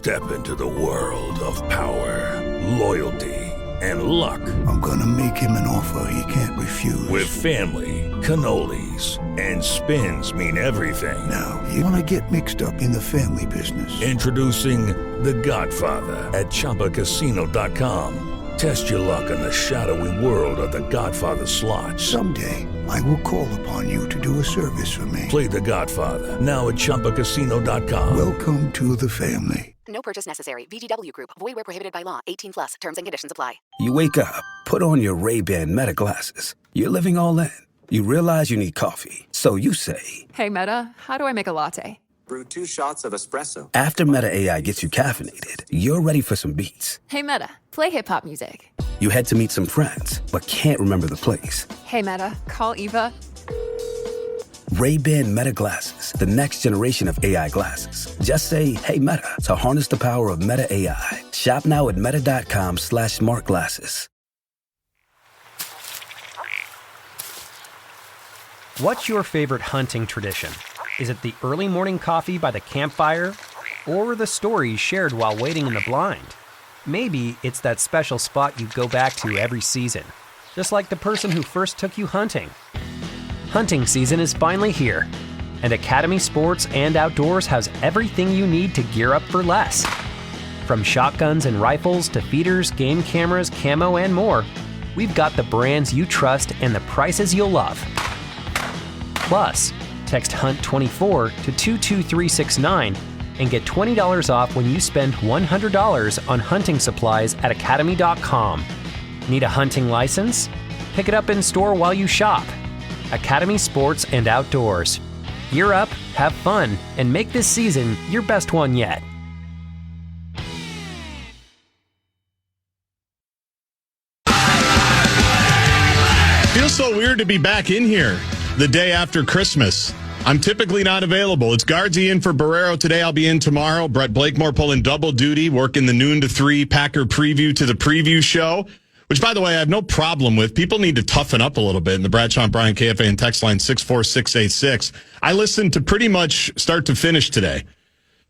Step into the world of power, loyalty, and luck. I'm gonna make him an offer he can't refuse. With family, cannolis, and spins mean everything. Now, you wanna get mixed up in the family business. Introducing The Godfather at ChumbaCasino.com. Test your luck in the shadowy world of The Godfather slot. Someday, I will call upon you to do a service for me. Play The Godfather, now at ChumbaCasino.com. Welcome to the family. No purchase necessary. VGW Group. Void where prohibited by law. 18 plus. Terms and conditions apply. You wake up, put on your Ray-Ban Meta glasses. You're living all in. You realize you need coffee. So you say, "Hey, Meta, how do I make a latte?" Brew 2 shots of espresso. after Meta AI gets you caffeinated, you're ready for some beats. "Hey, Meta, play hip-hop music." You head to meet some friends, but can't remember the place. "Hey, Meta, call Eva." Ray-Ban Meta glasses, the next generation of AI glasses. Just say, "Hey, Meta," to harness the power of Meta AI. Shop now at meta.com/smartglasses. What's your favorite hunting tradition? Is it the early morning coffee by the campfire, or the stories shared while waiting in the blind? Maybe it's that special spot you go back to every season, just like the person who first took you hunting. Hunting season is finally here, and Academy Sports and Outdoors has everything you need to gear up for less. From shotguns and rifles to feeders, game cameras, camo, and more, we've got the brands you trust and the prices you'll love. Plus, text HUNT24 to 22369 and get $20 off when you spend $100 on hunting supplies at academy.com. Need a hunting license? Pick it up in store while you shop. Academy Sports and Outdoors. Gear up, have fun, and make this season your best one yet. Feels so weird to be back in here the day after Christmas. I'm typically not available. It's Gaardsy in for Barreiro today. I'll be in tomorrow. Brett Blakemore pulling double duty, working the noon to 3 Packer preview to the preview show, which, by the way, I have no problem with. People need to toughen up a little bit in the Bradshaw and Bryan KFAN text line 64686. I listened to pretty much start to finish today.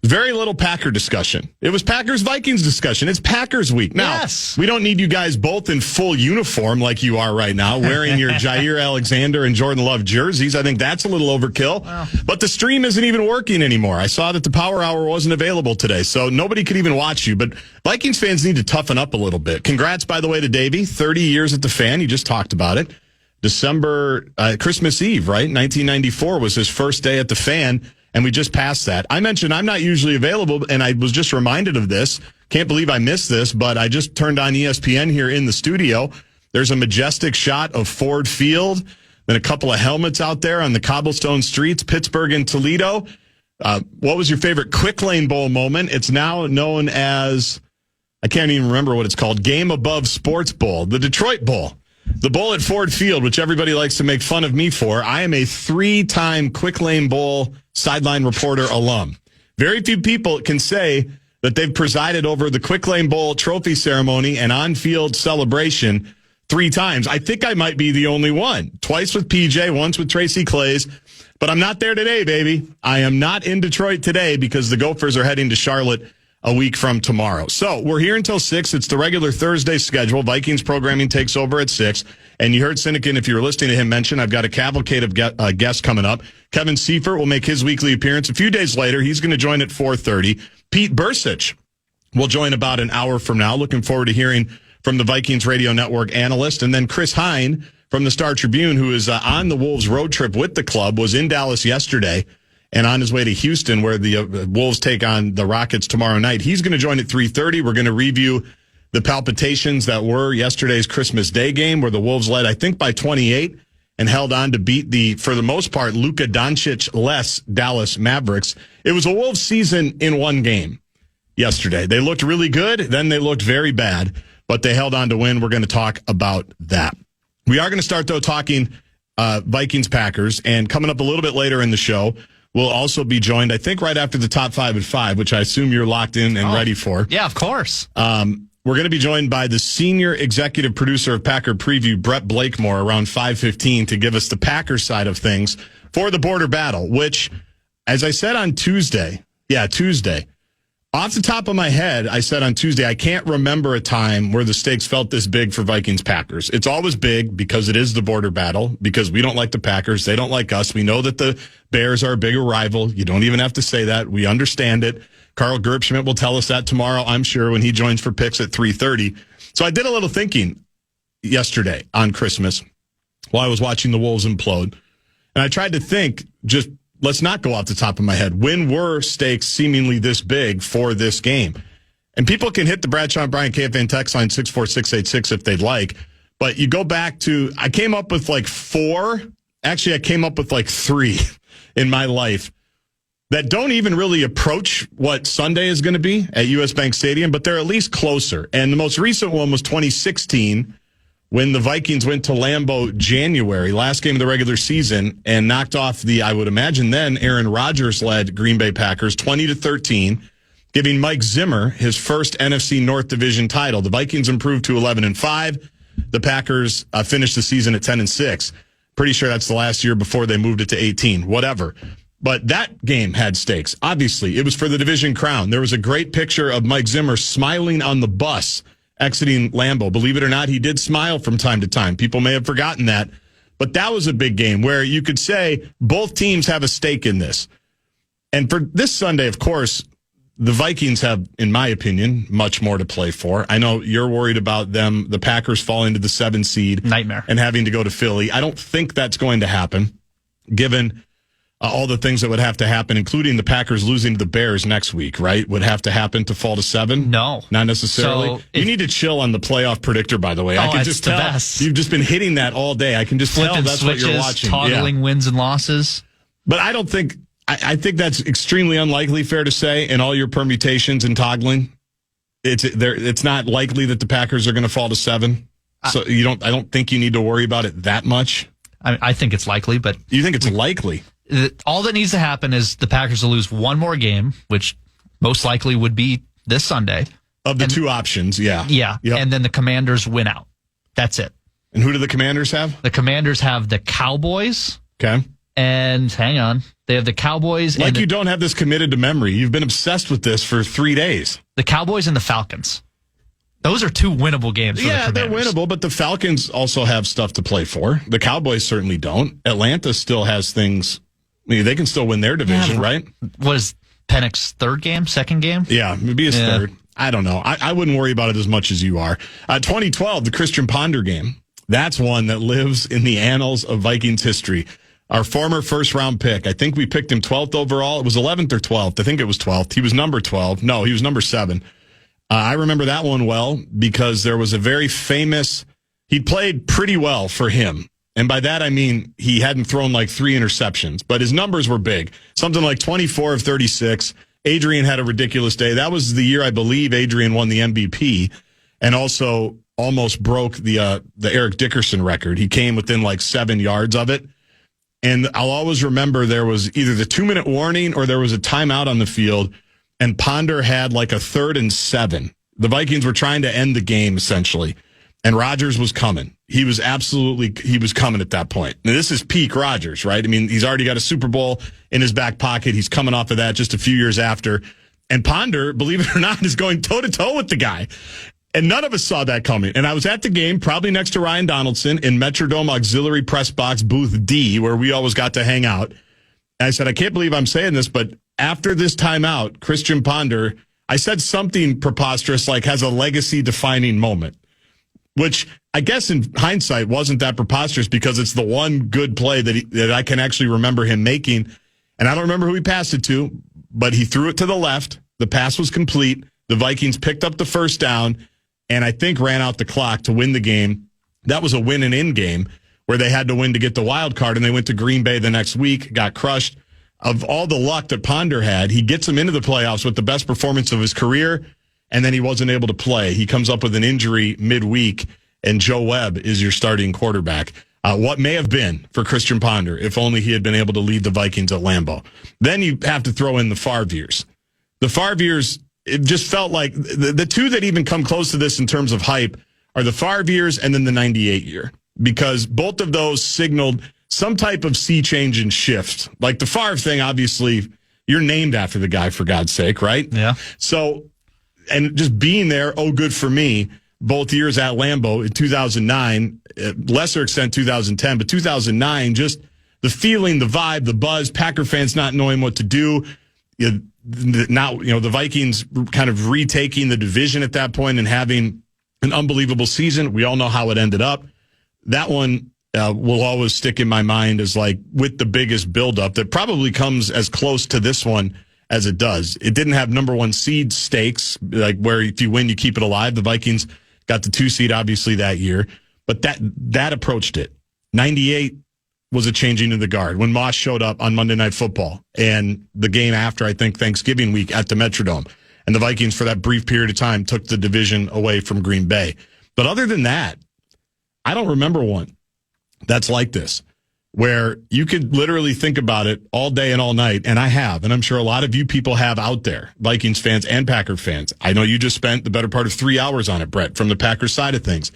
Very little Packer discussion. It was Packers-Vikings discussion. It's Packers week. Now, Yes. We don't need you guys both in full uniform like you are right now, wearing your Jair Alexander and Jordan Love jerseys. I think that's a little overkill. Wow. But the stream isn't even working anymore. I saw that the Power Hour wasn't available today, so nobody could even watch you. But Vikings fans need to toughen up a little bit. Congrats, by the way, to Davey. 30 years at the Fan. You just talked about it. Christmas Eve, right? 1994 was his first day at the Fan. And we just passed that. I mentioned I'm not usually available, and I was just reminded of this. Can't believe I missed this, but I just turned on ESPN here in the studio. There's a majestic shot of Ford Field, then a couple of helmets out there on the cobblestone streets, Pittsburgh and Toledo. What was your favorite Quick Lane Bowl moment? It's now known as, I can't even remember what it's called, Game Above Sports Bowl, the Detroit Bowl. The bowl at Ford Field, which everybody likes to make fun of me for. I am a 3-time Quick Lane Bowl sideline reporter alum. Very few people can say that they've presided over the Quick Lane Bowl trophy ceremony and on-field celebration 3 times. I think I might be the only one. Twice with PJ, once with Tracy Clays. But I'm not there today, baby. I am not in Detroit today because the Gophers are heading to Charlotte a week from tomorrow. So we're here until 6. It's the regular Thursday schedule. Vikings programming takes over at 6. And you heard Sinekin, if you were listening to him, mention I've got a cavalcade of guests coming up. Kevin Seifert will make his weekly appearance. A few days later, he's going to join at 4:30. Pete Bursich will join about an hour from now. Looking forward to hearing from the Vikings Radio Network analyst. And then Chris Hine from the Star Tribune, who is on the Wolves road trip with the club, was in Dallas yesterday and on his way to Houston, where the Wolves take on the Rockets tomorrow night. He's going to join at 3:30. We're going to review the palpitations that were yesterday's Christmas Day game, where the Wolves led, I think, by 28 and held on to beat the, for the most part, Luka Doncic-less Dallas Mavericks. It was a Wolves season in one game yesterday. They looked really good, then they looked very bad, but they held on to win. We're going to talk about that. We are going to start, though, talking Vikings-Packers, and coming up a little bit later in the show, we'll also be joined, I think, right after the top 5 at 5, which I assume you're locked in and ready for. Yeah, of course. We're going to be joined by the senior executive producer of Packer Preview, Brett Blakemore, around 5:15 to give us the Packers side of things for the border battle, which, as I said on Tuesday, Off the top of my head, I said on Tuesday, I can't remember a time where the stakes felt this big for Vikings-Packers. It's always big because it is the border battle, because we don't like the Packers. They don't like us. We know that the Bears are a bigger rival. You don't even have to say that. We understand it. Carl Gerbschmidt will tell us that tomorrow, I'm sure, when he joins for picks at 3:30. So I did a little thinking yesterday on Christmas while I was watching the Wolves implode. And I tried to think, just let's not go off the top of my head. When were stakes seemingly this big for this game? And people can hit the Bradshaw and Brian KFAN text line 64686 if they'd like. But you go back to, I came up with like four. Actually, I came up with like three in my life that don't even really approach what Sunday is going to be at US Bank Stadium, but they're at least closer. And the most recent one was 2016 when the Vikings went to Lambeau January, last game of the regular season, and knocked off the, I would imagine then, Aaron Rodgers-led Green Bay Packers 20-13, giving Mike Zimmer his first NFC North Division title. The Vikings improved to 11-5. The Packers finished the season at 10-6. Pretty sure that's the last year before they moved it to 18. Whatever. But that game had stakes. Obviously, it was for the division crown. There was a great picture of Mike Zimmer smiling on the bus exiting Lambeau. Believe it or not, he did smile from time to time. People may have forgotten that. But that was a big game where you could say both teams have a stake in this. And for this Sunday, of course, the Vikings have, in my opinion, much more to play for. I know you're worried about them, the Packers falling to the 7 seed. Nightmare. And having to go to Philly. I don't think that's going to happen, given all the things that would have to happen, including the Packers losing to the Bears next week, right? Would have to happen to fall to 7? No. Not necessarily. So you need to chill on the playoff predictor, by the way. I can just the tell. best. You've just been hitting that all day. I can just tell that's switches, what you're watching. Toggling wins and losses. But I don't think, I think that's extremely unlikely, fair to say, in all your permutations and toggling. It's not likely that the Packers are going to fall to 7. So I don't think you need to worry about it that much. I think it's likely, but you think it's likely? All that needs to happen is the Packers will lose one more game, which most likely would be this Sunday. Of the two options, yeah. Yeah, yep. And then the Commanders win out. That's it. And who do the Commanders have? The Commanders have the Cowboys. Okay. And hang on. They have the Cowboys. Like you don't have this committed to memory. You've been obsessed with this for 3 days. The Cowboys and the Falcons. Those are two winnable games for the Commanders. They're winnable, but the Falcons also have stuff to play for. The Cowboys certainly don't. Atlanta still has things. I mean, they can still win their division, right? Was Penix's second game? Yeah, maybe his third. I don't know. I wouldn't worry about it as much as you are. 2012, the Christian Ponder game. That's one that lives in the annals of Vikings history. Our former first-round pick. I think we picked him 12th overall. It was 11th or 12th. I think it was 12th. He was number 12. No, he was number 7. I remember that one well because there was a very famous, he played pretty well for him. And by that, I mean he hadn't thrown like 3 interceptions, but his numbers were big. Something like 24 of 36. Adrian had a ridiculous day. That was the year, I believe, Adrian won the MVP and also almost broke the Eric Dickerson record. He came within like 7 yards of it. And I'll always remember there was either the 2-minute warning or there was a timeout on the field, and Ponder had like a 3rd and 7. The Vikings were trying to end the game, essentially. And Rodgers was coming. He was coming at that point. Now, this is peak Rodgers, right? I mean, he's already got a Super Bowl in his back pocket. He's coming off of that just a few years after. And Ponder, believe it or not, is going toe-to-toe with the guy. And none of us saw that coming. And I was at the game, probably next to Ryan Donaldson, in Metrodome Auxiliary Press Box Booth D, where we always got to hang out. And I said, I can't believe I'm saying this, but after this timeout, Christian Ponder, I said something preposterous like has a legacy-defining moment. Which I guess in hindsight wasn't that preposterous because it's the one good play that I can actually remember him making. And I don't remember who he passed it to, but he threw it to the left. The pass was complete. The Vikings picked up the first down and I think ran out the clock to win the game. That was a win and in game where they had to win to get the wild card, and they went to Green Bay the next week, got crushed. Of all the luck that Ponder had, he gets him into the playoffs with the best performance of his career, and then he wasn't able to play. He comes up with an injury midweek, and Joe Webb is your starting quarterback. What may have been for Christian Ponder if only he had been able to lead the Vikings at Lambeau. Then you have to throw in the Favre years. The Favre years, it just felt like the two that even come close to this in terms of hype are the Favre years and then the 98 year, because both of those signaled some type of sea change and shift. Like the Favre thing, obviously, you're named after the guy, for God's sake, right? Yeah. So, and just being there, good for me, both years at Lambeau in 2009, lesser extent 2010, but 2009, just the feeling, the vibe, the buzz, Packer fans not knowing what to do. Now, the Vikings kind of retaking the division at that point and having an unbelievable season. We all know how it ended up. That one will always stick in my mind as like with the biggest buildup that probably comes as close to this one as it does. It didn't have number one seed stakes, like where if you win, you keep it alive. The Vikings got the 2 seed, obviously, that year. But that approached it. 98 was a changing of the guard when Moss showed up on Monday Night Football and the game after, I think, Thanksgiving week at the Metrodome. And the Vikings, for that brief period of time, took the division away from Green Bay. But other than that, I don't remember one that's like this, where you could literally think about it all day and all night, and I have, and I'm sure a lot of you people have out there, Vikings fans and Packer fans. I know you just spent the better part of 3 hours on it, Brett, from the Packers side of things.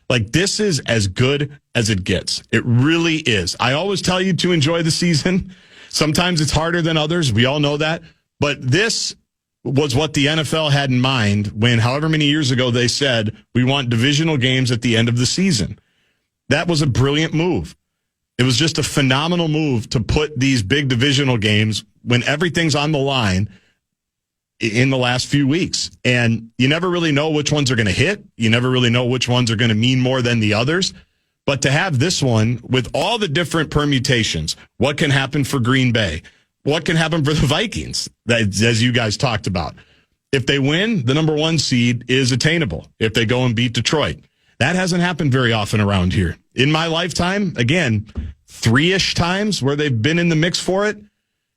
Like, this is as good as it gets. It really is. I always tell you to enjoy the season. Sometimes it's harder than others. We all know that. But this was what the NFL had in mind when, however many years ago, they said, we want divisional games at the end of the season. That was a brilliant move. It was just a phenomenal move to put these big divisional games when everything's on the line in the last few weeks. And you never really know which ones are going to hit. You never really know which ones are going to mean more than the others. But to have this one with all the different permutations, what can happen for Green Bay? What can happen for the Vikings, as you guys talked about? If they win, the number one seed is attainable if they go and beat Detroit. That hasn't happened very often around here. In my lifetime, again, 3-ish times where they've been in the mix for it.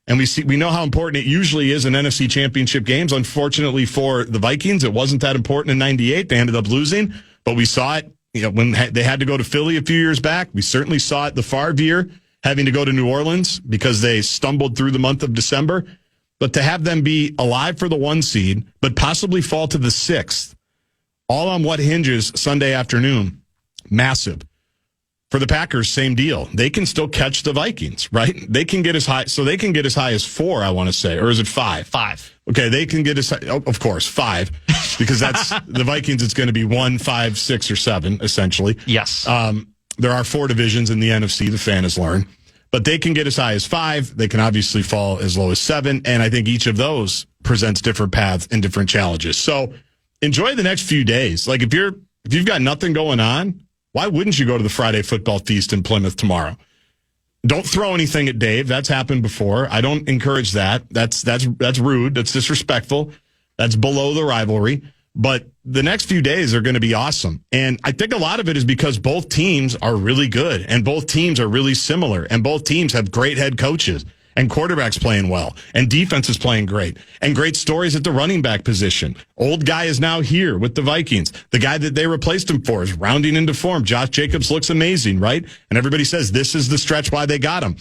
And we know how important it usually is in NFC Championship games. Unfortunately for the Vikings, it wasn't that important in 98. They ended up losing. But we saw it when they had to go to Philly a few years back. We certainly saw it the Favre year, having to go to New Orleans because they stumbled through the month of December. But to have them be alive for the 1 seed, but possibly fall to the 6th, all on what hinges Sunday afternoon, massive. For the Packers, same deal. They can still catch the Vikings, right? They can get as high as 4, I want to say. Or is it 5? 5. Okay, they can get as high, of course, 5. Because that's the Vikings, it's going to be 1, 5, 6, or 7, essentially. Yes. There are 4 divisions in the NFC, the fan has learned. But they can get as high as 5. They can obviously fall as low as 7. And I think each of those presents different paths and different challenges. So enjoy the next few days. Like, if you've got nothing going on, why wouldn't you go to the Friday football feast in Plymouth tomorrow? Don't throw anything at Dave. That's happened before. I don't encourage that. That's rude. That's disrespectful. That's below the rivalry. But the next few days are going to be awesome. And I think a lot of it is because both teams are really good and both teams are really similar and both teams have great head coaches and quarterbacks playing well and defense is playing great and great stories at the running back position. Old guy is now here with the Vikings. The guy that they replaced him for is rounding into form. Josh Jacobs looks amazing, right? And everybody says this is the stretch why they got him.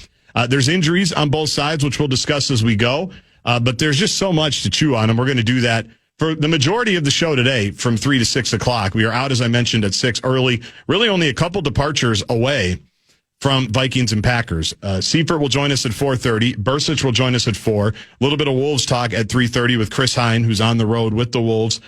There's injuries on both sides, which we'll discuss as we go. But there's just so much to chew on, and we're going to do that for the majority of the show today from 3 to 6 o'clock. We are out, as I mentioned, at 6 early, really only a couple departures away from Vikings and Packers. Seifert will join us at 4:30. Bursich will join us at 4. A little bit of Wolves talk at 3:30 with Chris Hine, who's on the road with the Wolves,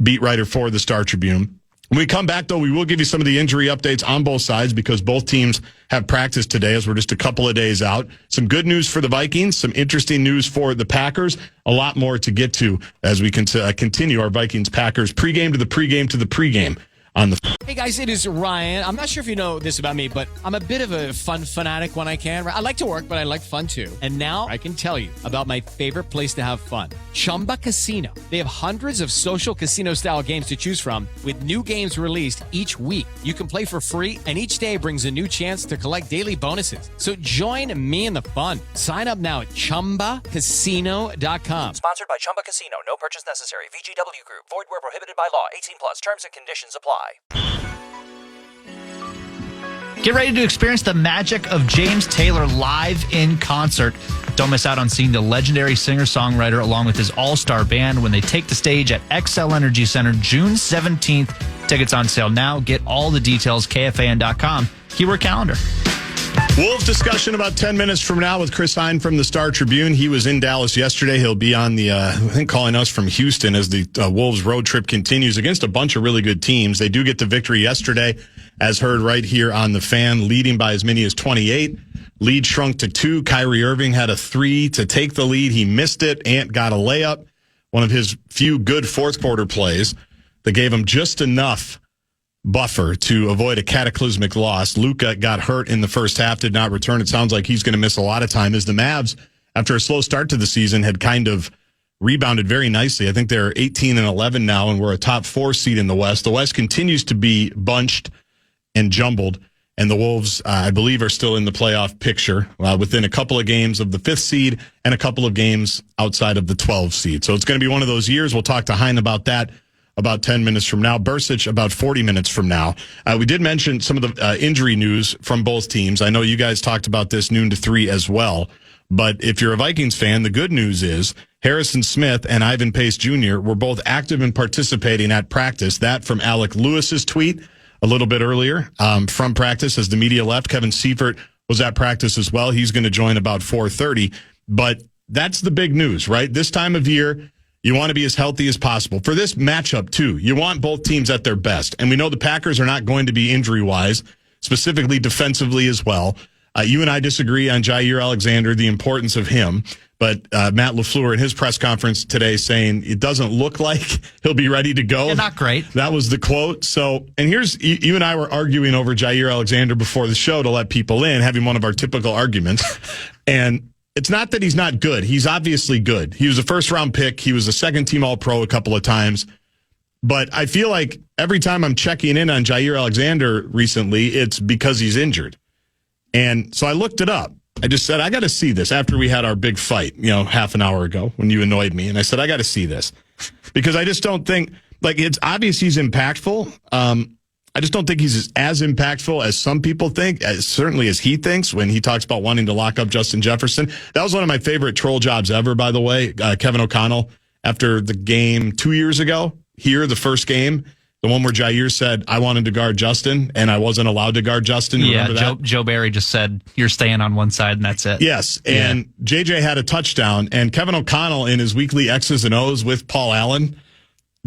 beat writer for the Star Tribune. When we come back, though, we will give you some of the injury updates on both sides because both teams have practice today as we're just a couple of days out. Some good news for the Vikings, some interesting news for the Packers, a lot more to get to as we continue our Vikings-Packers pregame to the pregame to the pregame on the... Hey, guys, it is Ryan. I'm not sure if you know this about me, but I'm a bit of a fun fanatic when I can. I like to work, but I like fun, too. And now I can tell you about my favorite place to have fun, Chumba Casino. They have hundreds of social casino-style games to choose from with new games released each week. You can play for free, and each day brings a new chance to collect daily bonuses. So join me in the fun. Sign up now at ChumbaCasino.com. Sponsored by Chumba Casino. No purchase necessary. VGW Group. Void where prohibited by law. 18+. Terms and conditions apply. Get ready to experience the magic of James Taylor live in concert. Don't miss out on seeing the legendary singer-songwriter along with his all-star band when they take the stage at XL Energy Center June 17th. Tickets on sale now. Get all the details, KFAN.com. Keyword calendar. Wolves discussion about 10 minutes from now with Chris Hine from the Star Tribune. He was in Dallas yesterday. He'll be on the, I think, calling us from Houston as the Wolves road trip continues against a bunch of really good teams. They do get the victory yesterday, as heard right here on the Fan, leading by as many as 28. Lead shrunk to 2. Kyrie Irving had a 3 to take the lead. He missed it. Ant got a layup. One of his few good fourth quarter plays that gave him just enough buffer to avoid a cataclysmic loss. Luka got hurt in the first half, did not return. It sounds like he's going to miss a lot of time as the Mavs, after a slow start to the season, had kind of rebounded very nicely. I think they're 18-11 now, and we're a top 4 seed in the West. The West continues to be bunched and jumbled, and the Wolves, I believe, are still in the playoff picture within a couple of games of the 5th seed and a couple of games outside of the 12th seed. So it's going to be one of those years. We'll talk to Hine about that about 10 minutes from now. Bursic about 40 minutes from now. We did mention some of the injury news from both teams. I know you guys talked about this noon to 3 as well. But if you're a Vikings fan, the good news is Harrison Smith and Ivan Pace Jr. were both active in participating at practice. That from Alec Lewis's tweet a little bit earlier from practice as the media left. Kevin Seifert was at practice as well. He's going to join about 4:30. But that's the big news, right? This time of year, you want to be as healthy as possible. For this matchup, too, you want both teams at their best. And we know the Packers are not going to be injury-wise, specifically defensively as well. You and I disagree on Jair Alexander, the importance of him. But Matt LaFleur in his press conference today saying it doesn't look like he'll be ready to go. Yeah, not great. That was the quote. So, and here's, you and I were arguing over Jair Alexander before the show to let people in, having one of our typical arguments. And it's not that he's not good. He's obviously good. He was a first-round pick. He was a second-team All-Pro a couple of times. But I feel like every time I'm checking in on Jair Alexander recently, it's because he's injured. And so I looked it up. I just said, I got to see this after we had our big fight, half an hour ago when you annoyed me. And I said, I got to see this. Because I just don't think, it's obvious he's impactful. I just don't think he's as impactful as some people think, certainly as he thinks when he talks about wanting to lock up Justin Jefferson. That was one of my favorite troll jobs ever, by the way. Kevin O'Connell, after the game 2 years ago, here, the first game, the one where Jair said, I wanted to guard Justin, and I wasn't allowed to guard Justin. Remember that? Joe Barry just said, you're staying on one side, and that's it. Yes, and JJ had a touchdown, and Kevin O'Connell in his weekly X's and O's with Paul Allen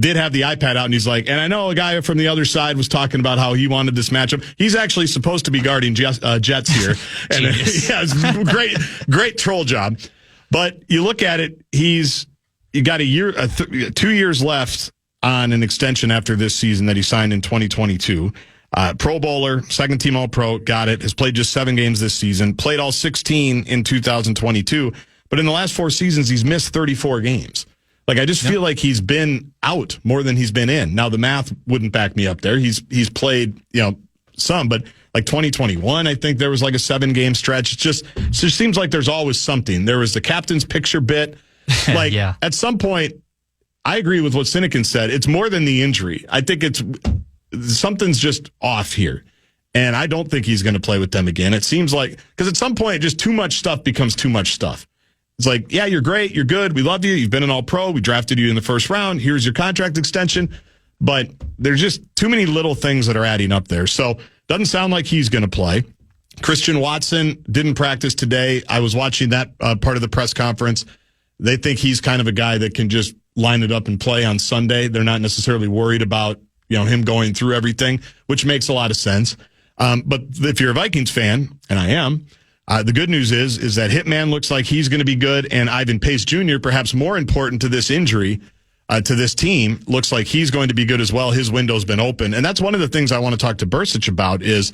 did have the iPad out, and he's like, and I know a guy from the other side was talking about how he wanted this matchup. He's actually supposed to be guarding Jets here. And it's great troll job. But you look at it, you got 2 years left on an extension after this season that he signed in 2022. Pro Bowler, second team All-Pro, got it, has played just 7 games this season, played all 16 in 2022. But in the last 4 seasons, he's missed 34 games. I just feel like he's been out more than he's been in. Now, the math wouldn't back me up there. He's played, some, but 2021, I think there was a 7-game stretch. It just seems like there's always something. There was the captain's picture bit. At some point, I agree with what Sinekin said. It's more than the injury. I think something's just off here. And I don't think he's going to play with them again. It seems like, because at some point, just too much stuff becomes too much stuff. It's yeah, you're great. You're good. We love you. You've been an All-Pro. We drafted you in the first round. Here's your contract extension. But there's just too many little things that are adding up there. So doesn't sound like he's going to play. Christian Watson didn't practice today. I was watching that part of the press conference. They think he's kind of a guy that can just line it up and play on Sunday. They're not necessarily worried about him going through everything, which makes a lot of sense. But if you're a Vikings fan, and I am, the good news is that Hitman looks like he's going to be good, and Ivan Pace Jr., perhaps more important to this injury, to this team, looks like he's going to be good as well. His window's been open. And that's one of the things I want to talk to Bursic about is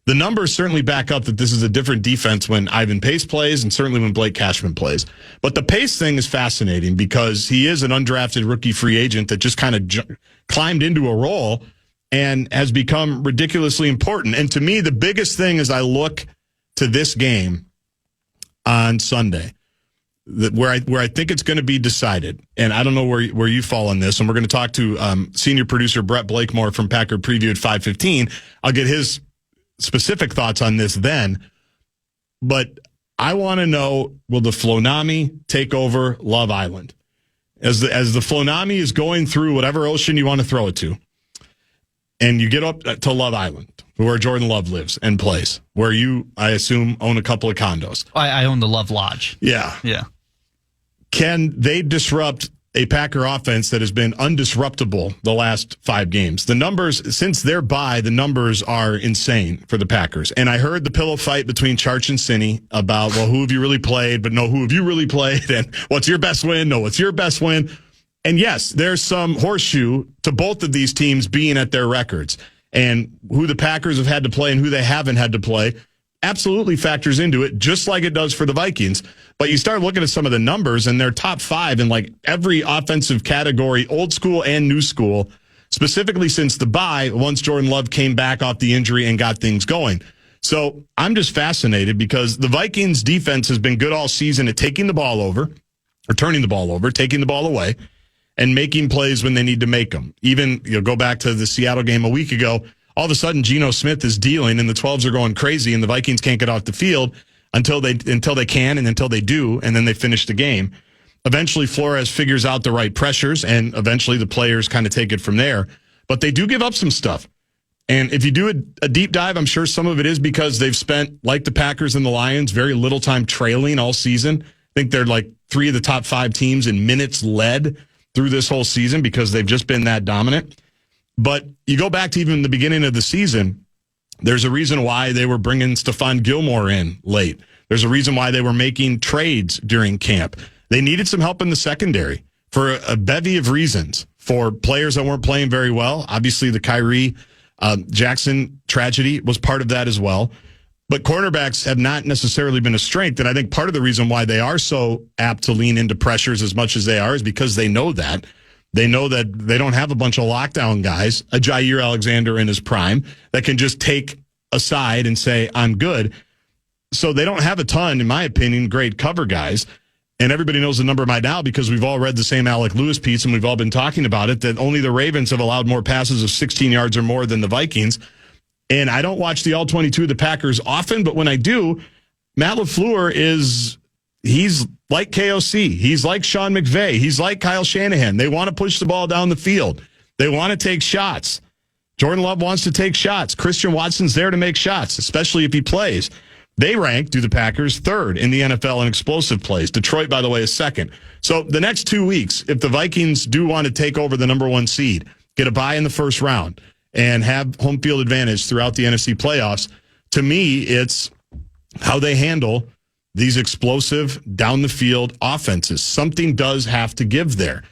the numbers certainly back up that this is a different defense when Ivan Pace plays and certainly when Blake Cashman plays. But the Pace thing is fascinating because he is an undrafted rookie free agent that just kind of climbed into a role and has become ridiculously important. And to me, the biggest thing as I look to this game on Sunday, where I think it's going to be decided, and I don't know where you fall on this, and we're going to talk to senior producer Brett Blakemore from Packer Preview at 5:15. I'll get his specific thoughts on this then, but I want to know, will the Flonami take over Love Island? As the Flonami is going through whatever ocean you want to throw it to, and you get up to Love Island, where Jordan Love lives and plays, where you, I assume, own a couple of condos. I own the Love Lodge. Yeah. Yeah. Can they disrupt a Packer offense that has been undisruptible the last 5 games? The numbers, since their bye, the numbers are insane for the Packers. And I heard the pillow fight between Charch and Cinny about, well, who have you really played? But no, who have you really played? And what's your best win? No, what's your best win? And yes, there's some horseshoe to both of these teams being at their records. And who the Packers have had to play and who they haven't had to play absolutely factors into it, just like it does for the Vikings. But you start looking at some of the numbers, and they're top 5 in like every offensive category, old school and new school, specifically since the bye, once Jordan Love came back off the injury and got things going. So I'm just fascinated because the Vikings defense has been good all season at taking the ball over, or turning the ball over, taking the ball away, and making plays when they need to make them. Even, go back to the Seattle game a week ago, all of a sudden Geno Smith is dealing and the 12s are going crazy and the Vikings can't get off the field until they can and until they do, and then they finish the game. Eventually Flores figures out the right pressures, and eventually the players kind of take it from there. But they do give up some stuff. And if you do a deep dive, I'm sure some of it is because they've spent, like the Packers and the Lions, very little time trailing all season. I think they're like 3 of the top 5 teams in minutes led through this whole season because they've just been that dominant. But you go back to even the beginning of the season, there's a reason why they were bringing Stephon Gilmore in late. There's a reason why they were making trades during camp. They needed some help in the secondary for a bevy of reasons. For players that weren't playing very well, obviously the Kyrie Jackson tragedy was part of that as well. But cornerbacks have not necessarily been a strength, and I think part of the reason why they are so apt to lean into pressures as much as they are is because they know that. They know that they don't have a bunch of lockdown guys, a Jair Alexander in his prime, that can just take a side and say, I'm good. So they don't have a ton, in my opinion, great cover guys. And everybody knows the number by now because we've all read the same Alec Lewis piece and we've all been talking about it, that only the Ravens have allowed more passes of 16 yards or more than the Vikings. And I don't watch the All-22 of the Packers often, but when I do, Matt LaFleur he's like KOC. He's like Sean McVay. He's like Kyle Shanahan. They want to push the ball down the field. They want to take shots. Jordan Love wants to take shots. Christian Watson's there to make shots, especially if he plays. They rank, do the Packers, 3rd in the NFL in explosive plays. Detroit, by the way, is 2nd. So the next 2 weeks, if the Vikings do want to take over the number 1 seed, get a bye in the first round, and have home field advantage throughout the NFC playoffs, to me, it's how they handle these explosive down-the-field offenses. Something does have to give there.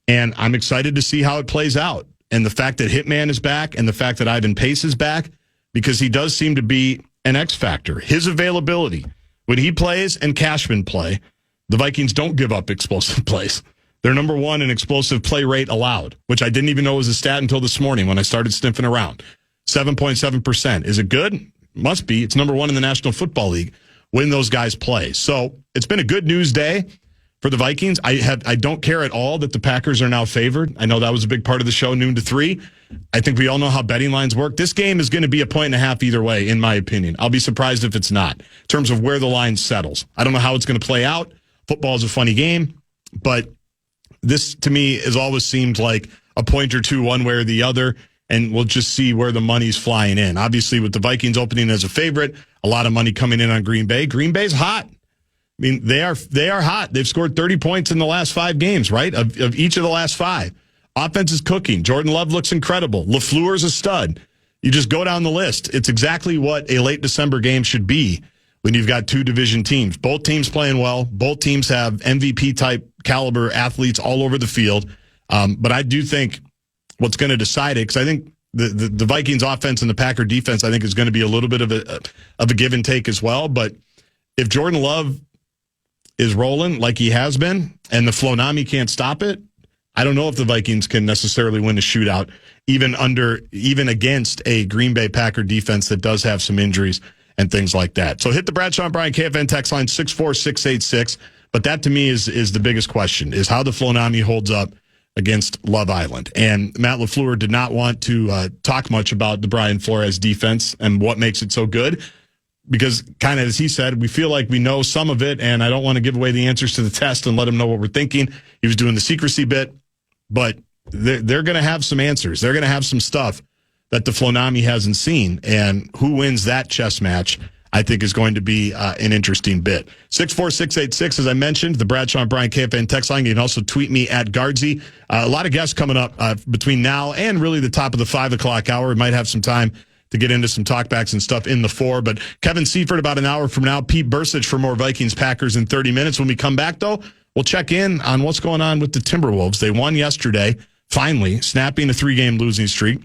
And I'm excited to see how it plays out. And the fact that Hitman is back and the fact that Ivan Pace is back, because he does seem to be an X factor. His availability, when he plays and Cashman play, the Vikings don't give up explosive plays. They're number 1 in explosive play rate allowed, which I didn't even know was a stat until this morning when I started sniffing around. 7.7%. Is it good? Must be. It's number 1 in the National Football League when those guys play. So it's been a good news day for the Vikings. I don't care at all that the Packers are now favored. I know that was a big part of the show, noon to 3. I think we all know how betting lines work. This game is going to be 1.5 either way, in my opinion. I'll be surprised if it's not, in terms of where the line settles. I don't know how it's going to play out. Football is a funny game, but this, to me, has always seemed like a point or two one way or the other, and we'll just see where the money's flying in. Obviously, with the Vikings opening as a favorite, a lot of money coming in on Green Bay. Green Bay's hot. I mean, they are hot. They've scored 30 points in the last 5 games, right, of each of the last 5. Offense is cooking. Jordan Love looks incredible. LaFleur's a stud. You just go down the list. It's exactly what a late December game should be when you've got 2 division teams. Both teams playing well. Both teams have MVP-type caliber athletes all over the field. But I do think what's going to decide it, because I think the Vikings offense and the Packer defense, I think, is going to be a little bit of a give and take as well. But if Jordan Love is rolling like he has been and the Flonami can't stop it, I don't know if the Vikings can necessarily win a shootout, even against a Green Bay Packer defense that does have some injuries and things like that. So hit the Bradshaw and Bryan KFAN text line 64686. But that, to me, is the biggest question, is how the Flonami holds up against Love Island. And Matt LaFleur did not want to talk much about the Brian Flores defense and what makes it so good, because kind of, as he said, we feel like we know some of it, and I don't want to give away the answers to the test and let him know what we're thinking. He was doing the secrecy bit, but they're going to have some answers. They're going to have some stuff that the Flonami hasn't seen. And who wins that chess match, I think, is going to be an interesting bit. 64686, as I mentioned, the Bradshaw and Bryant KFAN text line. You can also tweet me at Gaardsy. A lot of guests coming up between now and really the top of the 5 o'clock hour. We might have some time to get into some talkbacks and stuff in the 4. But Kevin Seifert about an hour from now. Pete Bursich for more Vikings-Packers in 30 minutes. When we come back, though, we'll check in on what's going on with the Timberwolves. They won yesterday, finally, snapping a 3-game losing streak.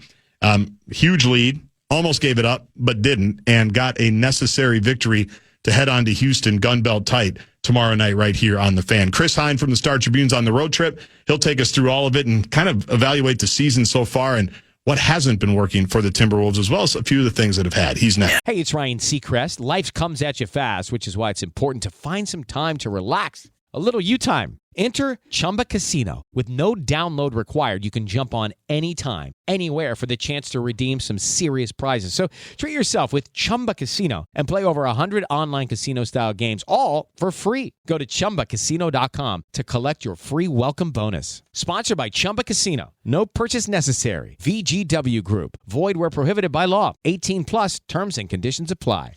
Huge lead, almost gave it up, but didn't, and got a necessary victory to head on to Houston, gunbelt tight, tomorrow night right here on the Fan. Chris Hine from the Star Tribune's on the road trip. He'll take us through all of it and kind of evaluate the season so far and what hasn't been working for the Timberwolves, as well as a few of the things that have had. He's next. Hey, it's Ryan Seacrest. Life comes at you fast, which is why it's important to find some time to relax. A little you time. Enter Chumba Casino. With no download required, you can jump on anytime, anywhere for the chance to redeem some serious prizes. So treat yourself with Chumba Casino and play over 100 online casino-style games, all for free. Go to ChumbaCasino.com to collect your free welcome bonus. Sponsored by Chumba Casino. No purchase necessary. VGW Group. Void where prohibited by law. 18 plus. Terms and conditions apply.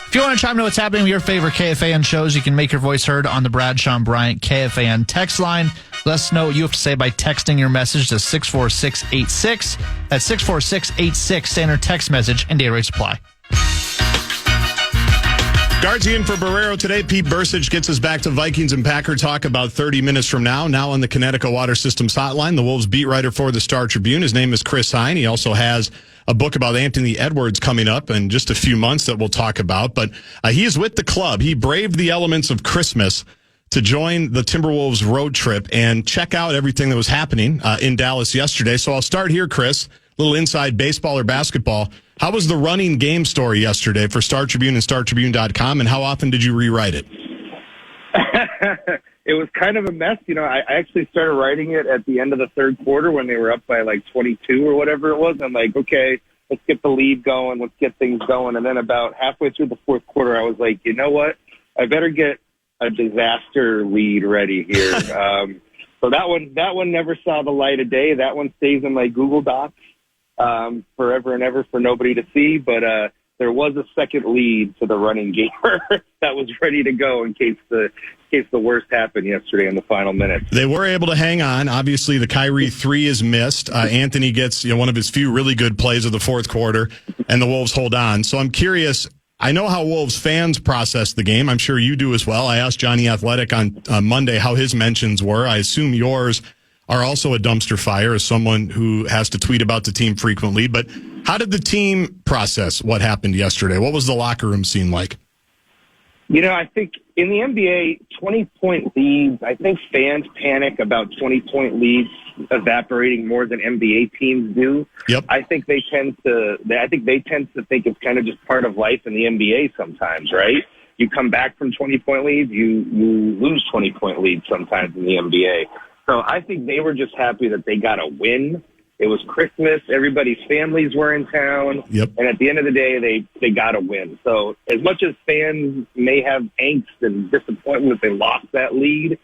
If you want to chime in what's happening with your favorite KFAN shows, you can make your voice heard on the Bradshaw and Bryant KFAN text line. Let us know what you have to say by texting your message to 64686. That's 64686. Standard text message and data rates apply. Gaardsy in for Barreiro today. Pete Bursich gets us back to Vikings and Packer talk about 30 minutes from now. Now on the Connecticut Water Systems hotline, the Wolves beat writer for the Star Tribune. His name is Chris Hine. He also has a book about Anthony Edwards coming up in just a few months that we'll talk about. But he is with the club. He braved the elements of Christmas to join the Timberwolves road trip and check out everything that was happening in Dallas yesterday. So I'll start here, Chris. A little inside baseball or basketball. How was the running game story yesterday for Star Tribune and StarTribune.com, and how often did you rewrite it? It was kind of a mess. You know, I actually started writing it at the end of the third quarter when they were up by like 22 or whatever it was. I'm like, okay, let's get the lead going. Let's get things going. And then about halfway through the fourth quarter, I was like, you know what? I better get a disaster lead ready here. So that one never saw the light of day. That one stays in my Google Docs forever and ever for nobody to see. But there was a second lead to the running game that was ready to go in case the worst happened yesterday in the final minutes. They were able to hang on. Obviously, the Kyrie 3 is missed. Anthony gets one of his few really good plays of the fourth quarter, and the Wolves hold on. So I'm curious. I know how Wolves fans process the game. I'm sure you do as well. I asked Johnny Athletic on Monday how his mentions were. I assume yours are also a dumpster fire as someone who has to tweet about the team frequently. But how did the team process what happened yesterday? What was the locker room scene like? You know, I think in the NBA, 20-point leads, I think fans panic about 20-point leads evaporating more than NBA teams do. Yep. I think they tend to think it's kind of just part of life in the NBA sometimes, right? You come back from 20-point leads, you lose 20-point leads sometimes in the NBA. So I think they were just happy that they got a win. It was Christmas. Everybody's families were in town. Yep. And at the end of the day, they got a win. So as much as fans may have angst and disappointment that they lost that lead,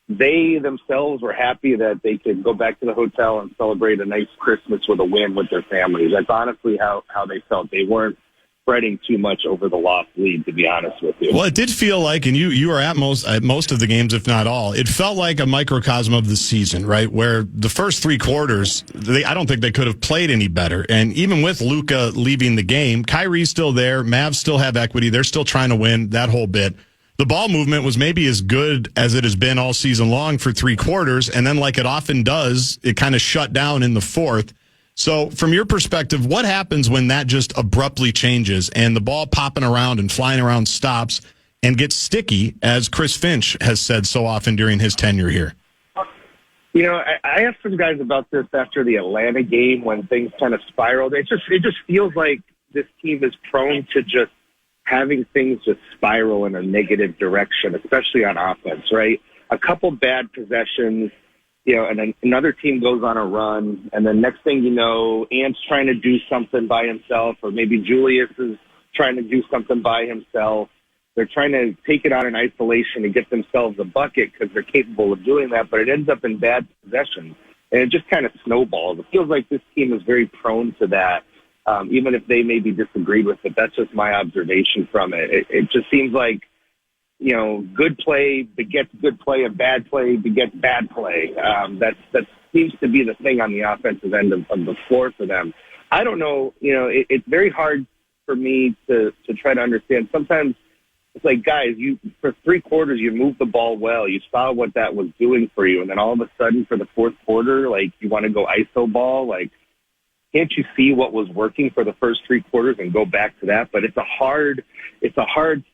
they themselves were happy that they could go back to the hotel and celebrate a nice Christmas with a win with their families. That's honestly how they felt. They weren't fretting too much over the lost lead, to be honest with you. Well, it did feel like, and you were at most of the games, if not all, it felt like a microcosm of the season, right? Where the first three quarters, I don't think they could have played any better. And even with Luka leaving the game, Kyrie's still there. Mavs still have equity. They're still trying to win that whole bit. The ball movement was maybe as good as it has been all season long for three quarters. And then like it often does, it kind of shut down in the fourth. So from your perspective, what happens when that just abruptly changes and the ball popping around and flying around stops and gets sticky, as Chris Finch has said so often during his tenure here? You know, I asked some guys about this after the Atlanta game when things kind of spiraled. It just feels like this team is prone to just having things just spiral in a negative direction, especially on offense, right? A couple bad possessions, you know, and then another team goes on a run, and then next thing you know, Ant's trying to do something by himself, or maybe Julius is trying to do something by himself. They're trying to take it on in isolation to get themselves a bucket because they're capable of doing that, but it ends up in bad possessions. And it just kind of snowballs. It feels like this team is very prone to that, even if they maybe disagreed with it. That's just my observation from it. It just seems like, good play begets good play and bad play begets bad play. That seems to be the thing on the offensive end of the floor for them. I don't know. It's very hard for me to try to understand. Sometimes it's like, guys, for 3 quarters, you moved the ball well. You saw what that was doing for you. And then all of a sudden for the fourth quarter, like, you want to go ISO ball. Like, can't you see what was working for the first 3 quarters and go back to that? But it's a hard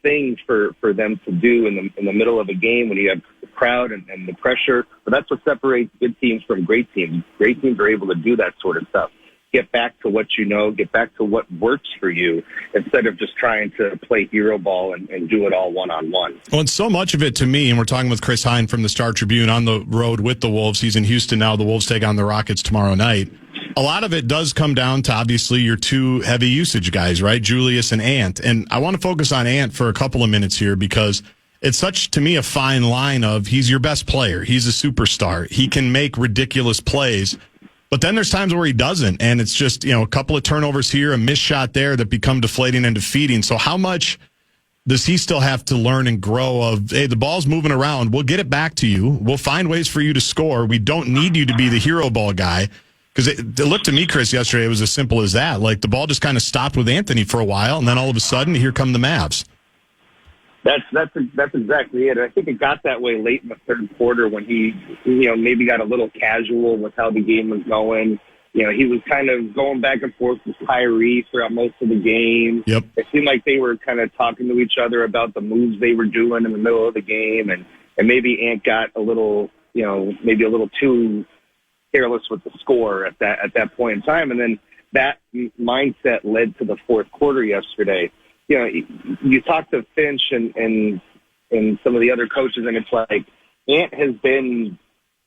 thing for them to do in the middle of a game when you have the crowd and the pressure. But that's what separates good teams from great teams. Great teams are able to do that sort of stuff. Get back to what you know, get back to what works for you, instead of just trying to play hero ball and do it all one-on-one. Well, and so much of it to me, and we're talking with Chris Hine from the Star Tribune on the road with the Wolves. He's in Houston now. The Wolves take on the Rockets tomorrow night. A lot of it does come down to, obviously, your 2 heavy usage guys, right? Julius and Ant. And I want to focus on Ant for a couple of minutes here because it's such, to me, a fine line of he's your best player. He's a superstar. He can make ridiculous plays. But then there's times where he doesn't, and it's just, a couple of turnovers here, a missed shot there that become deflating and defeating. So how much does he still have to learn and grow of, hey, the ball's moving around, we'll get it back to you, we'll find ways for you to score, we don't need you to be the hero ball guy? Because it looked to me, Chris, yesterday, it was as simple as that. Like, the ball just kind of stopped with Anthony for a while, and then all of a sudden, here come the Mavs. That's exactly it. I think it got that way late in the third quarter when he, maybe got a little casual with how the game was going. He was kind of going back and forth with Kyrie throughout most of the game. Yep. It seemed like they were kind of talking to each other about the moves they were doing in the middle of the game, and maybe Ant got a little, maybe a little too careless with the score at that point in time, and then that mindset led to the fourth quarter yesterday. You talk to Finch and some of the other coaches, and it's like Ant has been,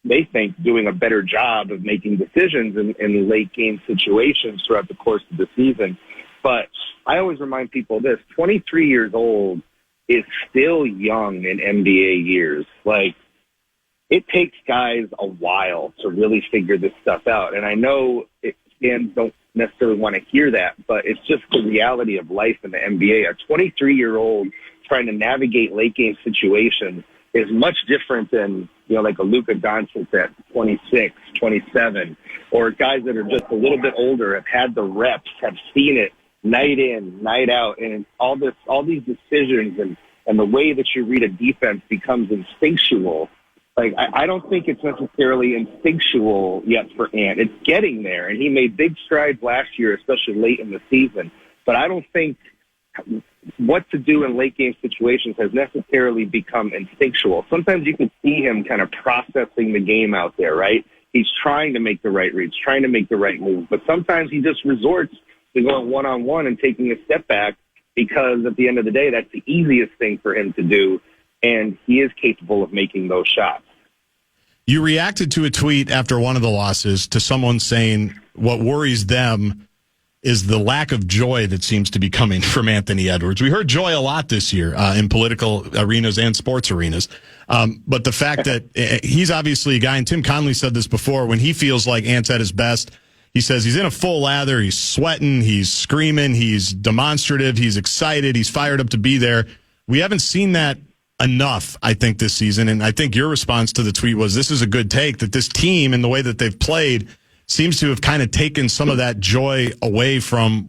they think, doing a better job of making decisions in late game situations throughout the course of the season. But I always remind people this: 23 years old is still young in NBA years. Like, it takes guys a while to really figure this stuff out. And I know fans don't necessarily want to hear that, but it's just the reality of life in the NBA. A 23-year-old trying to navigate late game situations is much different than, like a Luka Doncic at 26, 27, or guys that are just a little bit older, have had the reps, have seen it night in, night out, and all these decisions and the way that you read a defense becomes instinctual. Like, I don't think it's necessarily instinctual yet for Ant. It's getting there, and he made big strides last year, especially late in the season. But I don't think what to do in late-game situations has necessarily become instinctual. Sometimes you can see him kind of processing the game out there, right? He's trying to make the right reads, trying to make the right move. But sometimes he just resorts to going one-on-one and taking a step back because, at the end of the day, that's the easiest thing for him to do, and he is capable of making those shots. You reacted to a tweet after one of the losses to someone saying what worries them is the lack of joy that seems to be coming from Anthony Edwards. We heard joy a lot this year in political arenas and sports arenas. But the fact that he's obviously a guy, and Tim Conley said this before, when he feels like Ant's at his best, he says he's in a full lather, he's sweating, he's screaming, he's demonstrative, he's excited, he's fired up to be there. We haven't seen that enough, I think, this season. And I think your response to the tweet was, this is a good take, that this team and the way that they've played seems to have kind of taken some of that joy away from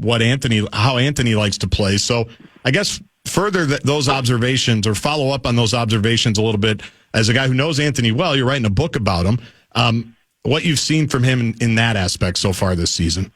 how Anthony likes to play. So I guess further those observations, or follow up on those observations a little bit, as a guy who knows Anthony well, you're writing a book about him, what you've seen from him in that aspect so far this season.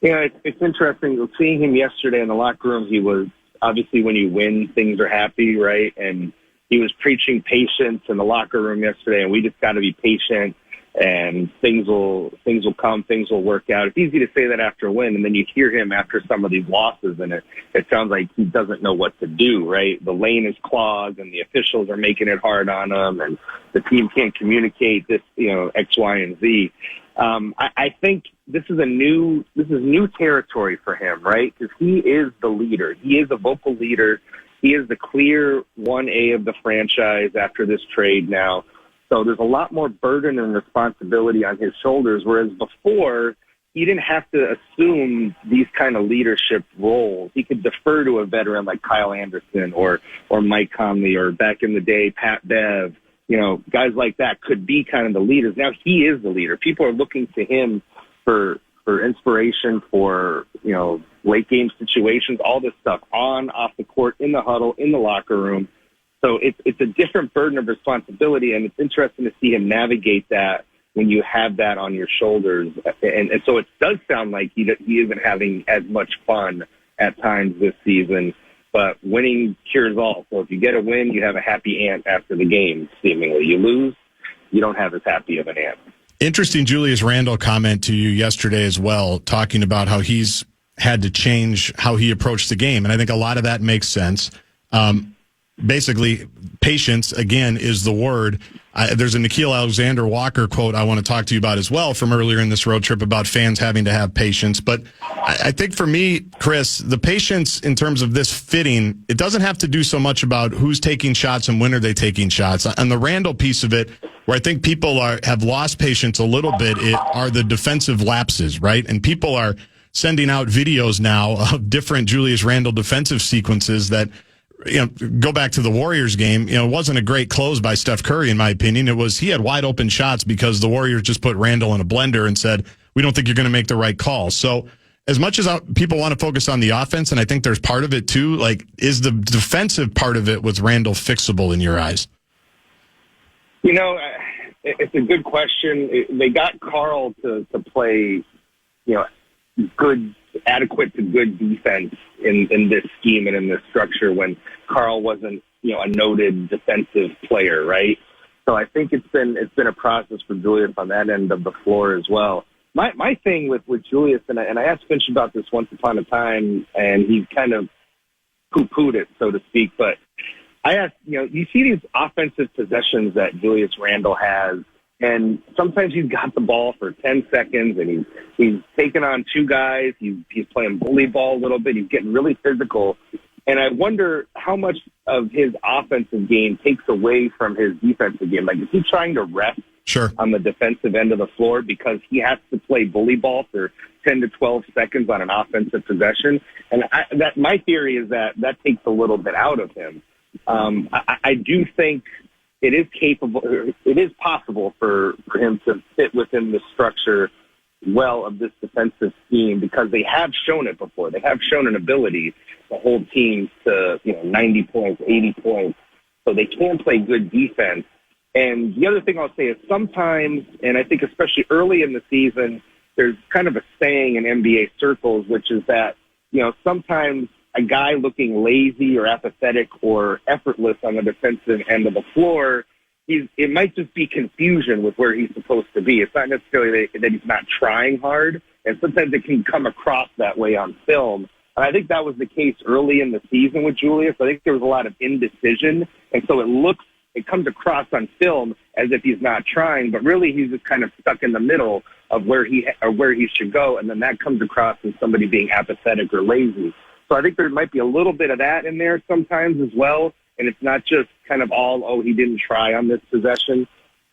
Yeah, it's interesting. Seeing him yesterday in the locker room, he was, obviously, when you win, things are happy, right? And he was preaching patience in the locker room yesterday, and we just got to be patient, and things will come, things will work out. It's easy to say that after a win, and then you hear him after some of these losses, and it sounds like he doesn't know what to do, right? The lane is clogged, and the officials are making it hard on him, and the team can't communicate this, X, Y, and Z. I think this is new territory for him, right? Because he is the leader. He is a vocal leader. He is the clear 1A of the franchise after this trade now. So there's a lot more burden and responsibility on his shoulders, whereas before he didn't have to assume these kind of leadership roles. He could defer to a veteran like Kyle Anderson or Mike Conley, or back in the day, Pat Bev. Guys like that could be kind of the leaders. Now he is the leader. People are looking to him for inspiration, for, late game situations, all this stuff, on, off the court, in the huddle, in the locker room. So it's a different burden of responsibility, and it's interesting to see him navigate that when you have that on your shoulders. And so it does sound like he isn't having as much fun at times this season, but winning cures all. So if you get a win, you have a happy aunt after the game, seemingly. You lose, you don't have as happy of an aunt. Interesting Julius Randle comment to you yesterday as well, talking about how he's had to change how he approached the game. And I think a lot of that makes sense. Basically, patience, again, is the word. There's a Nickeil Alexander-Walker quote I want to talk to you about as well from earlier in this road trip about fans having to have patience. But I think for me, Chris, the patience in terms of this fitting, it doesn't have to do so much about who's taking shots and when are they taking shots. On the Randle piece of it, where I think people have lost patience a little bit, are the defensive lapses, right? And people are sending out videos now of different Julius Randle defensive sequences that, go back to the Warriors game. It wasn't a great close by Steph Curry, in my opinion. He had wide open shots because the Warriors just put Randle in a blender and said, we don't think you're going to make the right call. So as much as people want to focus on the offense, and I think there's part of it too, is the defensive part of it with Randle fixable in your eyes? It's a good question. They got Karl to play, good, adequate to good defense in this scheme and in this structure when Karl wasn't, a noted defensive player, right? So I think it's been a process for Julius on that end of the floor as well. My thing with Julius, and I asked Finch about this once upon a time, and he kind of poo-pooed it, so to speak, but I asked, you see these offensive possessions that Julius Randle has, and sometimes he's got the ball for 10 seconds, and he's taking on two guys. He's playing bully ball a little bit. He's getting really physical. And I wonder how much of his offensive game takes away from his defensive game. Is he trying to rest on the defensive end of the floor because he has to play bully ball for 10 to 12 seconds on an offensive possession? And my theory is that takes a little bit out of him. I do think it is possible for him to fit within the structure well of this defensive scheme because they have shown it before. They have shown an ability to hold teams to 90 points, 80 points, so they can play good defense. And the other thing I'll say is sometimes, and I think especially early in the season, there's kind of a saying in NBA circles, which is that sometimes a guy looking lazy or apathetic or effortless on the defensive end of the floor, it might just be confusion with where he's supposed to be. It's not necessarily that he's not trying hard, and sometimes it can come across that way on film. And I think that was the case early in the season with Julius. I think there was a lot of indecision, and so it comes across on film as if he's not trying, but really he's just kind of stuck in the middle of where he should go, and then that comes across as somebody being apathetic or lazy. So I think there might be a little bit of that in there sometimes as well, and it's not just kind of all, he didn't try on this possession.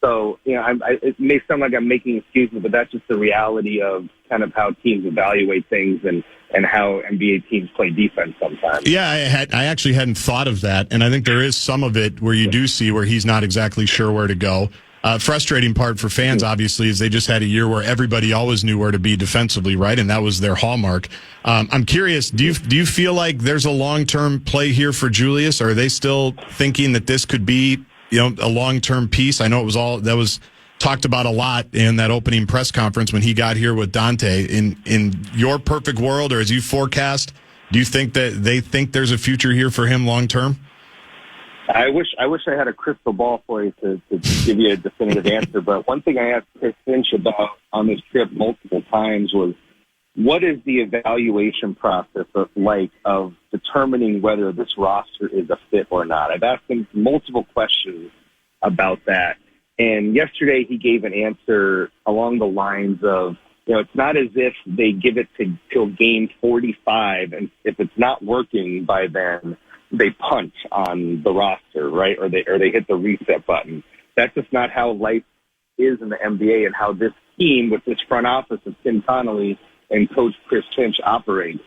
So, it may sound like I'm making excuses, but that's just the reality of kind of how teams evaluate things and how NBA teams play defense sometimes. Yeah, I actually hadn't thought of that, and I think there is some of it where you do see where he's not exactly sure where to go. Frustrating part for fans, obviously, is they just had a year where everybody always knew where to be defensively, right? And that was their hallmark. I'm curious, do you feel like there's a long-term play here for Julius? Or are they still thinking that this could be, a long-term piece? I know that was talked about a lot in that opening press conference when he got here with Dante. In your perfect world, or as you forecast, do you think that they think there's a future here for him long-term? I wish I had a crystal ball for you to give you a definitive answer. But one thing I asked Chris Finch about on this trip multiple times was, what is the evaluation process of determining whether this roster is a fit or not? I've asked him multiple questions about that. And yesterday he gave an answer along the lines of, it's not as if they give it till game 45, and if it's not working by then, they punt on the roster, right? Or they hit the reset button. That's just not how life is in the NBA and how this team with this front office of Tim Connolly and Coach Chris Finch operates.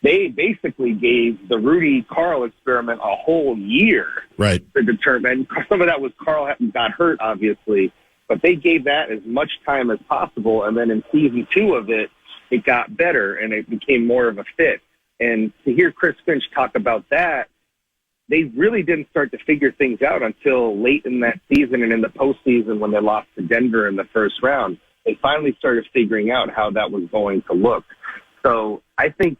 They basically gave the Rudy Carl experiment a whole year to determine. Some of that was Carl got hurt, obviously, but they gave that as much time as possible. And then in season 2 of it, it got better and it became more of a fit. And to hear Chris Finch talk about that, they really didn't start to figure things out until late in that season and in the postseason when they lost to Denver in the first round. They finally started figuring out how that was going to look. So I think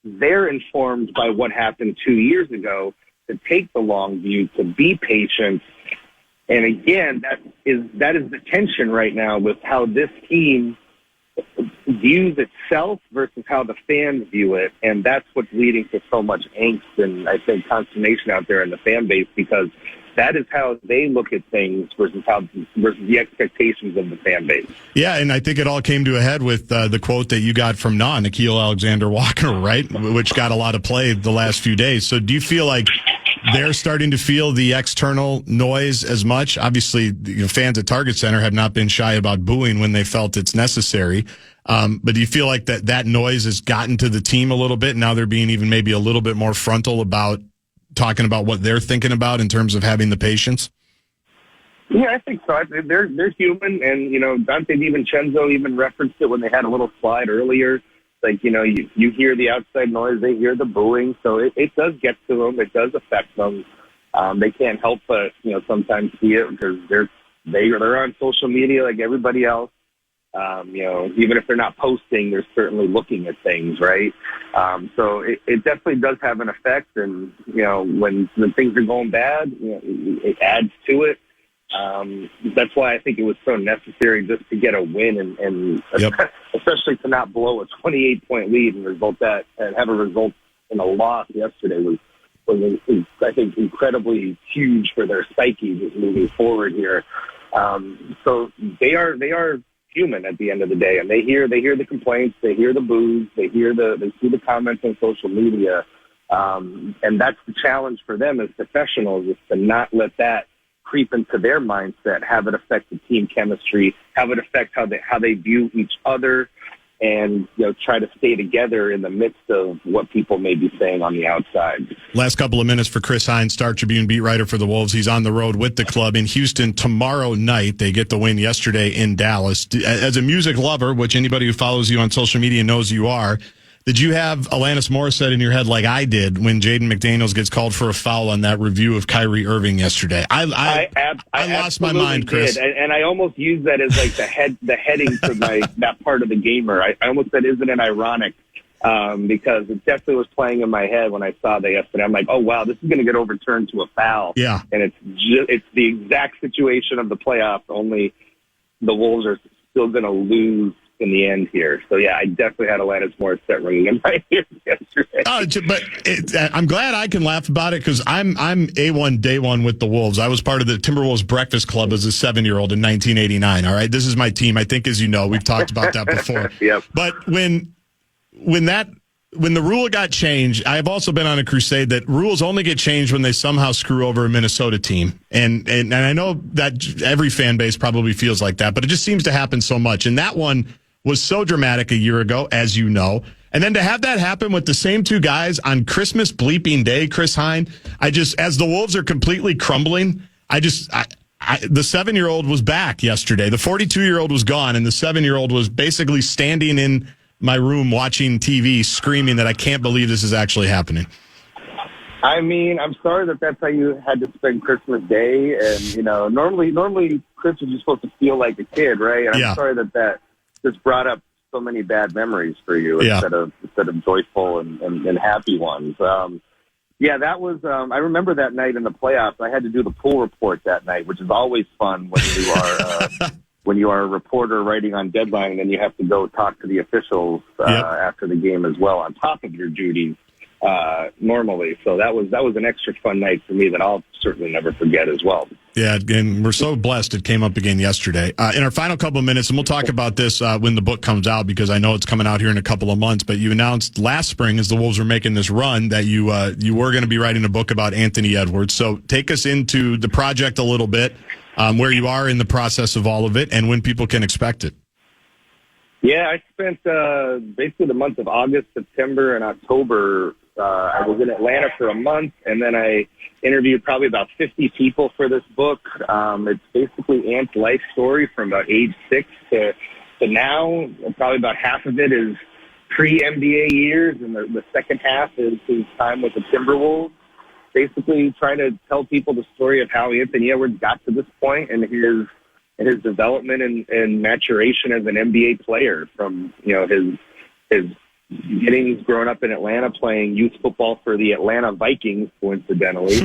they're informed by what happened 2 years ago to take the long view, to be patient. And again, that is the tension right now with how this team views itself versus how the fans view it. And that's what's leading to so much angst and I think consternation out there in the fan base, because that is how they look at things versus the expectations of the fan base. Yeah, and I think it all came to a head with the quote that you got from Nikhil Alexander-Walker, right, which got a lot of play the last few days. So do you feel like they're starting to feel the external noise as much? Obviously, fans at Target Center have not been shy about booing when they felt it's necessary. But do you feel like that noise has gotten to the team a little bit? Now they're being even maybe a little bit more frontal about talking about what they're thinking about in terms of having the patience? Yeah, I think so. They're human, and Dante DiVincenzo even referenced it when they had a little slide earlier. Like, you hear the outside noise, they hear the booing, so it does get to them. It does affect them. They can't help but sometimes see it because they're on social media like everybody else. Even if they're not posting, they're certainly looking at things, right? So it definitely does have an effect, and when things are going bad, it adds to it. That's why I think it was so necessary just to get a win and especially to not blow a 28-point lead and have a result in a loss yesterday was I think incredibly huge for their psyche just moving forward here. So they are human at the end of the day, and they hear the complaints, they hear the boos, they see the comments on social media, and that's the challenge for them as professionals, is to not let that creep into their mindset, have it affect the team chemistry, have it affect how they view each other, and try to stay together in the midst of what people may be saying on the outside. Last couple of minutes for Chris Hine, Star Tribune beat writer for the Wolves. He's on the road with the club in Houston tomorrow night. They get the win yesterday in Dallas. As a music lover, which anybody who follows you on social media knows you are, did you have Alanis Morissette in your head like I did when Jaden McDaniels gets called for a foul on that review of Kyrie Irving yesterday? I lost my mind, Chris. Did. And I almost used that as like the heading to that part of the gamer. I almost said, isn't it ironic? Because it definitely was playing in my head when I saw that yesterday. I'm like, oh wow, this is going to get overturned to a foul. Yeah, and it's the exact situation of the playoffs. Only the Wolves are still going to lose in the end here. So yeah, I definitely had Alanis Morissette ringing in my ears yesterday. But I'm glad I can laugh about it because I'm A1 day one with the Wolves. I was part of the Timberwolves Breakfast Club as a 7-year-old in 1989. All right, this is my team. I think, as you know, we've talked about that before. Yep. But when the rule got changed, I've also been on a crusade that rules only get changed when they somehow screw over a Minnesota team. And I know that every fan base probably feels like that, but it just seems to happen so much. And that one was so dramatic a year ago, as you know. And then to have that happen with the same two guys on Christmas bleeping day, Chris Hine, as the Wolves are completely crumbling, the 7-year-old was back yesterday. The 42-year-old was gone, and the 7-year-old was basically standing in my room watching TV screaming that I can't believe this is actually happening. I mean, I'm sorry that's how you had to spend Christmas Day. And, normally Christmas is supposed to feel like a kid, right? And I'm sorry that just brought up so many bad memories for you instead of joyful and happy ones. That was, I remember that night in the playoffs. I had to do the pool report that night, which is always fun when you are when you are a reporter writing on deadline, and then you have to go talk to the officials after the game as well, on top of your duties normally. So that was an extra fun night for me that I'll certainly never forget as well. Yeah, and we're so blessed it came up again yesterday. In our final couple of minutes, and we'll talk about this when the book comes out, because I know it's coming out here in a couple of months, but you announced last spring, as the Wolves were making this run, that you were going to be writing a book about Anthony Edwards. So take us into the project a little bit. where you are in the process of all of it and when people can expect it. Yeah, I spent basically the month of August, September, and October. I was in Atlanta for a month, and then I interviewed probably about 50 people for this book. It's basically Ant's life story from about age 6 to now. Probably about half of it is pre-NBA years, and the second half is his time with the Timberwolves. Basically trying to tell people the story of how Anthony Edwards got to this point and his development and maturation as an NBA player, from his beginnings growing up in Atlanta, playing youth football for the Atlanta Vikings, coincidentally,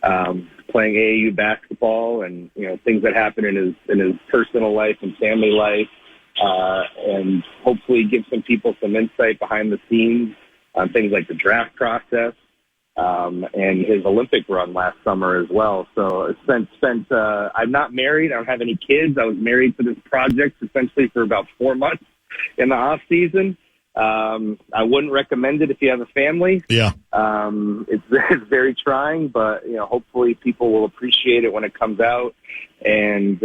playing AAU basketball, and things that happen in his personal life and family life, and hopefully give some people some insight behind the scenes on things like the draft process, and his Olympic run last summer as well. So I'm not married. I don't have any kids. I was married to this project essentially for about 4 months in the off season. I wouldn't recommend it if you have a family. Yeah. It's very trying, but hopefully people will appreciate it when it comes out, and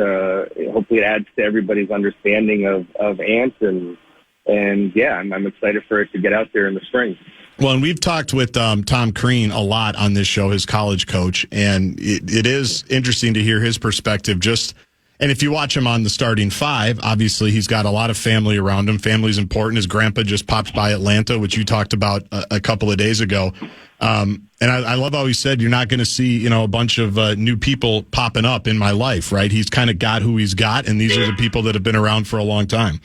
hopefully it adds to everybody's understanding of Ant, and yeah, I'm excited for it to get out there in the spring. Well, and we've talked with Tom Crean a lot on this show, his college coach, and it is interesting to hear his perspective. And if you watch him on the starting five, obviously he's got a lot of family around him. Family's important. His grandpa just popped by Atlanta, which you talked about a couple of days ago. And I love how he said, you're not going to see, a bunch of new people popping up in my life, right? He's kind of got who he's got, and these are the people that have been around for a long time.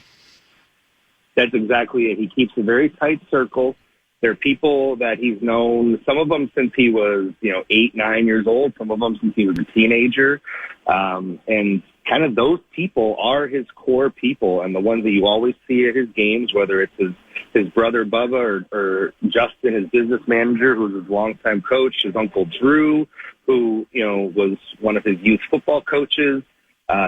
That's exactly it. He keeps a very tight circle. There are people that he's known, some of them since he was, 8, 9 years old, some of them since he was a teenager. And kind of those people are his core people, and the ones that you always see at his games, whether it's his brother Bubba or Justin, his business manager, who's his longtime coach, his uncle Drew, who, was one of his youth football coaches,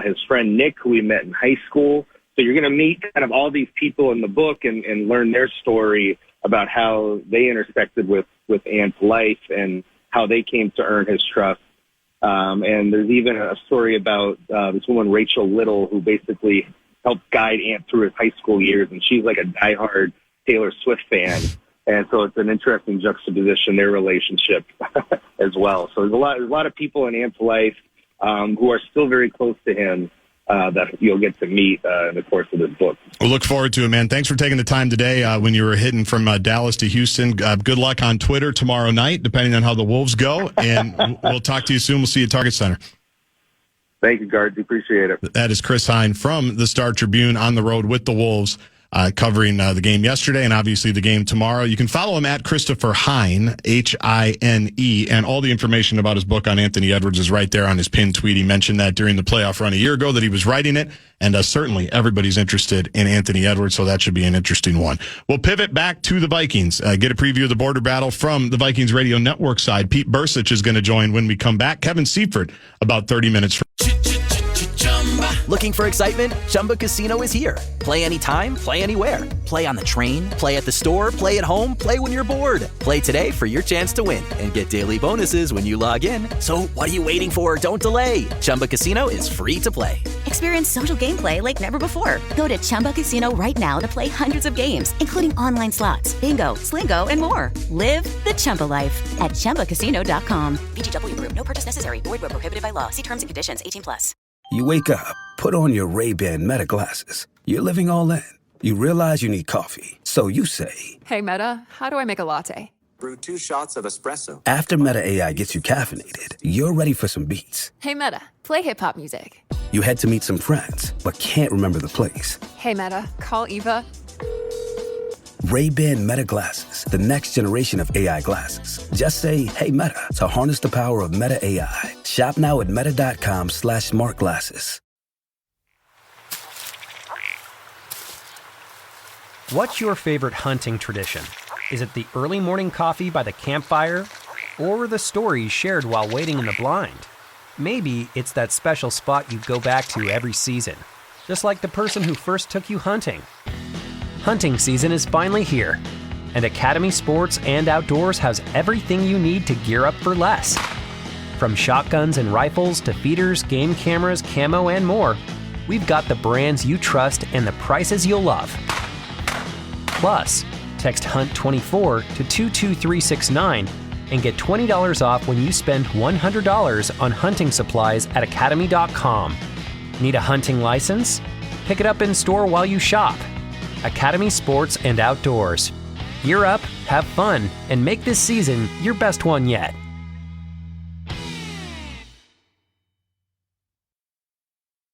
his friend Nick, who we met in high school. So you're going to meet kind of all these people in the book and learn their story about how they intersected with Ant's life and how they came to earn his trust. And there's even a story about this woman, Rachel Little, who basically helped guide Ant through his high school years, and she's like a diehard Taylor Swift fan. And so it's an interesting juxtaposition, their relationship as well. So there's a lot of people in Ant's life who are still very close to him that you'll get to meet in the course of this book. We'll look forward to it, man. Thanks for taking the time today when you were hitting from Dallas to Houston. Good luck on Twitter tomorrow night, depending on how the Wolves go. And we'll talk to you soon. We'll see you at Target Center. Thank you, Gaardsy. Appreciate it. That is Chris Hine from the Star Tribune on the road with the Wolves, covering the game yesterday and obviously the game tomorrow. You can follow him at Christopher Hine, Hine, and all the information about his book on Anthony Edwards is right there on his pinned tweet. He mentioned that during the playoff run a year ago that he was writing it, and certainly everybody's interested in Anthony Edwards, so that should be an interesting one. We'll pivot back to the Vikings, get a preview of the border battle from the Vikings Radio Network side. Pete Bursich is going to join when we come back. Kevin Seifert about 30 minutes from. Looking for excitement? Chumba Casino is here. Play anytime, play anywhere. Play on the train, play at the store, play at home, play when you're bored. Play today for your chance to win and get daily bonuses when you log in. So what are you waiting for? Don't delay. Chumba Casino is free to play. Experience social gameplay like never before. Go to Chumba Casino right now to play hundreds of games, including online slots, bingo, Slingo, and more. Live the Chumba life at ChumbaCasino.com. VGW Group. No purchase necessary. Void where prohibited by law. See terms and conditions. 18+. You wake up, put on your Ray-Ban Meta glasses. You're living all in. You realize you need coffee. So you say, Hey, Meta, how do I make a latte? Brew 2 shots of espresso. after Meta AI gets you caffeinated, you're ready for some beats. Hey, Meta, play hip-hop music. You head to meet some friends, but can't remember the place. Hey, Meta, call Eva. Ray-Ban Meta glasses, the next generation of AI glasses. Just say, hey, Meta, to harness the power of Meta AI. Shop now at meta.com/smartglasses. What's your favorite hunting tradition? Is it the early morning coffee by the campfire or the stories shared while waiting in the blind? Maybe it's that special spot you go back to every season, just like the person who first took you hunting. Hunting season is finally here, and Academy Sports and Outdoors has everything you need to gear up for less. From shotguns and rifles to feeders, game cameras, camo, and more, we've got the brands you trust and the prices you'll love. Plus, text HUNT24 to 22369 and get $20 off when you spend $100 on hunting supplies at academy.com. Need a hunting license? Pick it up in store while you shop. Academy Sports and Outdoors. Gear up, have fun, and make this season your best one yet.